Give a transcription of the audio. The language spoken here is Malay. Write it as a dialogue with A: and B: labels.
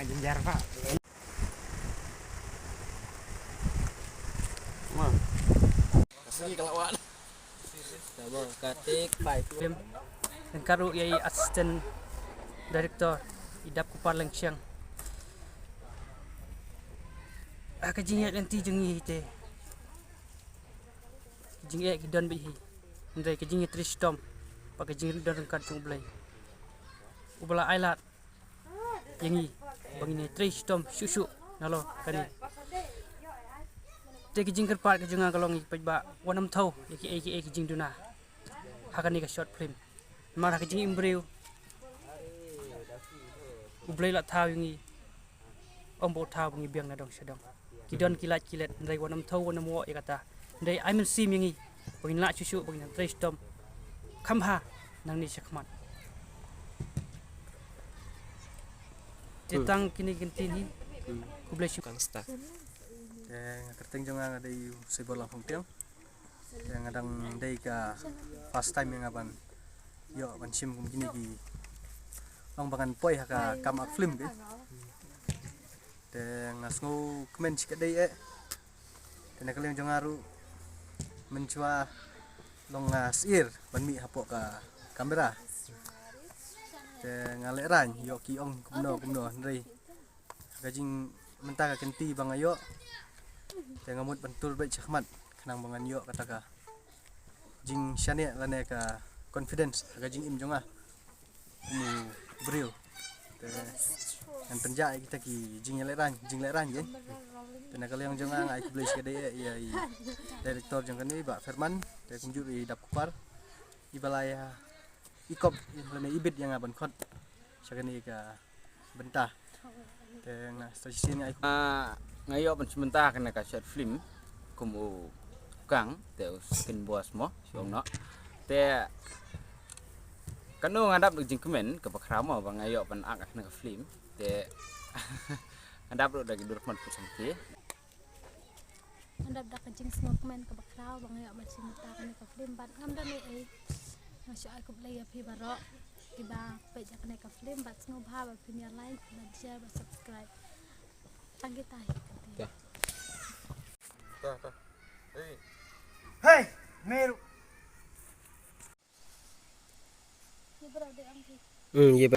A: Jenjar Pak.
B: Mah. Kasih kelawan. Coba katik baik film.
C: Dan karu yai asisten director idap ku parleng siang. Kajing nanti jengi te. Kajing kidon bihi. Ndai kajing tristom. Pak kajing don kan cung blai. Ubala ailat. Yengi bangini tristom susu nalo kani. Te kajing kerpat kajing kalong pajba wanam thau yaki kajing duna. Hakani ka short film. Mara kajing imbreu. Ublai la thau yengi. Ombo thau bengi biang na dong sedang. Kidon kilat ndai wanam thau wanam wo yakata. Ndai aimen sim yengi. Bangin la susu bangin tristom. Kamha nang ni sakmat. Tetang kini gentini. Kublai
B: Kang staff.
D: Yang kerting jangan ada sebol langsung tiang. Yang kadang day ka first time yang aban. Yo bansim kini ki. Long bangan poi haka kam ak film ke. Dan ngasngu kemen sik day Dan kalian jangan aru mencua long ngasir ban mi hapok ka kamera. Dan ngalek ran yo ki ong kumno ndrei. Gajing mentah ka kenti bang ayo. Dan ngamut bentul baik cakmat kenang bangan yo kata ka. Jing syane lane ka confidence gajing im jonga. Brio. Dan penjak kita ki jing leran je. Dan kalian jonga ngai kublis ke dia ya direktor jong kani Pak Firman dan kunjur di dap kupar ibalaya ikop lane ibit yang aban khot sakani ka bentah. Dan stasiun ai
B: Ngayo pan sementara kena ka short film kumu kang te skin bos mo siong no. Te kanu ngadap jing kemen ke pakrama bang ngayo pan ak kena film te ngadap dari durman pusamti.
E: Andap dak kajing semua komen ke bakraw bang ayo macam mata kan ke film bat ngam dan ai masuk aku play api barok tiba page kan ke film bat ngau bha ba premier like dan share ba subscribe tanggi tahi
B: Ya.
A: Hei, Meru.
E: ni berada angki
B: Iya.